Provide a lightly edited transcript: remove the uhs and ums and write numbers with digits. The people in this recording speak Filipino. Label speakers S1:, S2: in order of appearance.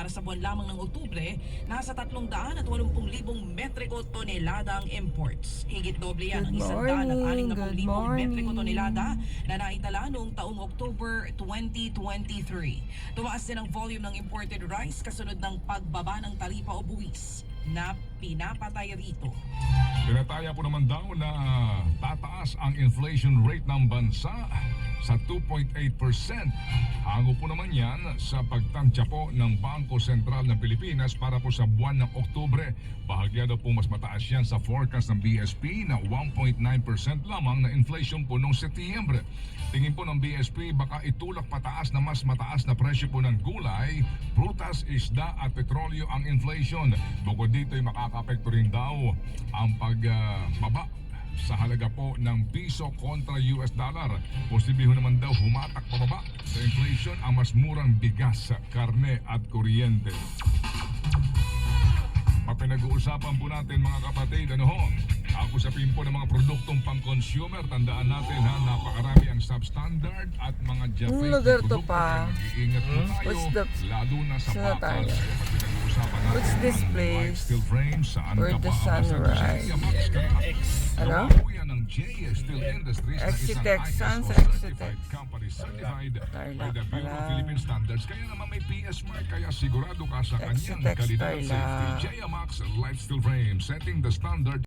S1: para sa buwan lamang ng Oktubre, nasa 380,000 metriko tonelada ang imports. Higit doble yan ang 160,000 metriko tonelada na naitala noong taong October 2023. Tumaas din ang volume ng imported rice kasunod ng pagbaba ng taripa o buwis na pinapatay rito.
S2: Tinataya po naman daw na tataas ang inflation rate ng bansa sa 2.8%. Hango po naman yan sa pagtansya po ng Bangko Sentral ng Pilipinas para po sa buwan ng Oktubre. Bahagya daw po mas mataas yan sa forecast ng BSP na 1.9% lamang na inflation po noong Setyembre. Tingin po ng BSP baka itulak pataas na mas mataas na presyo po ng gulay, prutas, isda at petrolyo ang inflation. Bukod dito ay makakapekto rin daw ang pagbaba sa halaga po ng piso kontra US dollar. Posible naman daw humatak pababa sa inflation ang mas murang bigas, karne at kuryente. Pinag-uusapan po natin mga kapatid, ano ho? Ako sa pimpo ng mga produktong pang-consumer, tandaan natin ha, napakarami ang substandard at mga Jaffe na produkto. Kaya mag-iingat po tayo, lalo na sa bakal. Kaya pag pinag-uusapan natin,
S3: what's this place?
S2: Steel frame, saan
S3: Where
S2: ka
S3: the
S2: pa?
S3: sunrise?
S2: Ano? Ng J Steel Industries na isang
S3: Sans
S2: ISO certified company certified by the Bureau of Philippine Standards. Kaya naman may PS mark, kaya sigurado ka sa kanyang kalidad at safety. J Max Life Steel Frame, setting the standard.